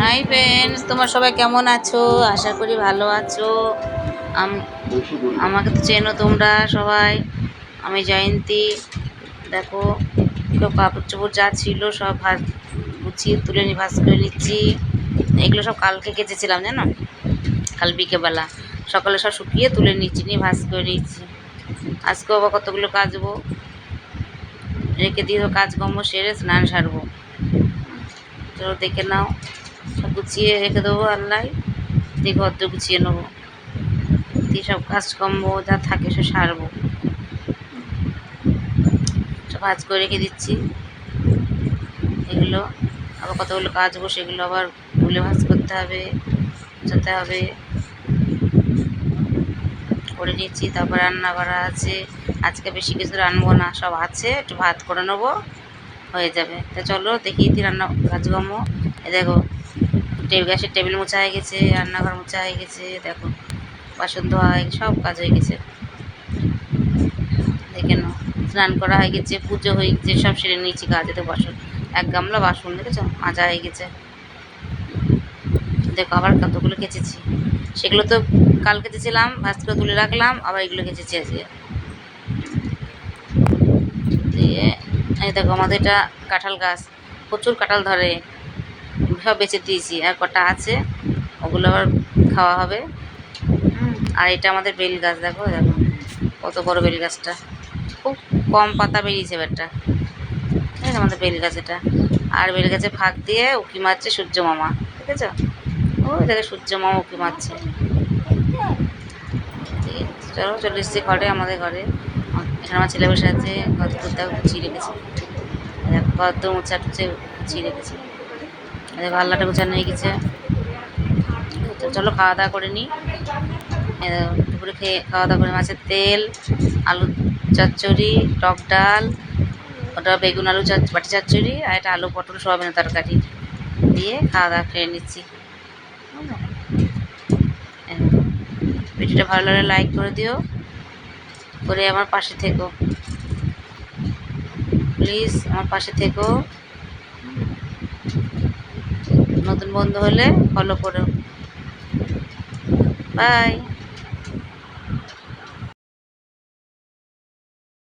Hi friends, তোমার সবাই কেমন আছো? আশা করি ভালো আছো। আমাকে তো চেনো তোমরা সবাই। আমি জয়ন্তী। দেখো, সব কাপড় চোপড় যা ছিল সব ভাজ গুছিয়ে তুলে ভাজ করে নিচ্ছি। এগুলো সব কালকে কেচেছিলাম জানো, কাল বিকেবেলা। সকালে সব শুকিয়ে তুলে নিচ্ছি, নিয়ে ভাজ করে নিচ্ছি। আজকেও আবার কতগুলো কাচবো, রেখে দিয়ে কাজকর্ম সেরে স্নান সারবো। চলো দেখে নাও, সব গুছিয়ে রেখে দেবো আল্লাহ দিয়ে, ঘর তো গুছিয়ে নেবো, দিয়ে সব কাজকর্ম যা থাকে সে সারবো। সব ভাজ করে রেখে দিচ্ছি। এগুলো আবার কতগুলো কাচবো, সেগুলো আবার তুলে ভাজ করতে হবে, যেতে হবে, করে নিচ্ছি। তারপর রান্না করা আছে, আজকে বেশি কিছু রান্নবো না, সব আছে, একটু ভাত করে নেবো, হয়ে যাবে। তা চলো দেখিয়ে দিই রান্না কাজকর্ম। এ দেখো, গ্যাসের টেবিল মোছা হয়ে গেছে, রান্নাঘর মোছা হয়ে গেছে, দেখো বাসন ধোয়া হয়ে সব কাজ হয়ে গেছে। দেখে নাও, স্নান করা হয়ে গেছে, পুজো হয়ে গেছে, সব সেরে নিয়েছি। কাজেতে বাসন, এক গামলা বাসন দেখেছো মাজা হয়ে গেছে। দেখো আবার কতগুলো কেচেছি, সেগুলো তো কাল কেচেছিলাম, ভাজ করে তুলে রাখলাম, আবার এগুলো কেচেছি আজকে। দিয়ে এই দেখো, আমাদের এটা কাঁঠাল গাছ, প্রচুর কাঁঠাল ধরে, সব বেচে দিয়েছি, আর কটা আছে, ওগুলো আবার খাওয়া হবে। আর এটা আমাদের বেল গাছ, দেখো দেখো কত বড় বেল গাছটা, খুব কম পাতা বেরিয়েছে এবারটা। আমাদের বেল গাছ এটা। আর বেল গাছে ফাঁক দিয়ে উঁকি মারছে সূর্য মামা, ঠিক আছে? ওই দেখে সূর্য মামা উঁকি মারছে। চলো চলে এসছি ঘরে, আমাদের ঘরে। এখানে আমার ছেলে বসে আছে, ঘর দুধটাও গুছিয়ে রেখেছে, ঘর তো মোচা টুচে গুছিয়ে রেখেছে। আল্লাটা গুছানো হয়ে গেছে। চলো খাওয়া দাওয়া করে নিই। দুপুরে খাওয়া দাওয়া করে মাছের তেল, আলু চচ্চড়ি, টক ডাল, ওটা বেগুন আলু বাটি চচ্চড়ি, আর এটা আলু পটল সোয়াবিনের তরকারি দিয়ে খাওয়া দাওয়া খেয়ে নিচ্ছি। ভিডিওটা ভালো লাগলে লাইক করে দিও, করে আমার পাশে থেকো প্লিজ, আমার পাশে থেকো। নতুন বন্ধু হলে ফলো করো। বাই।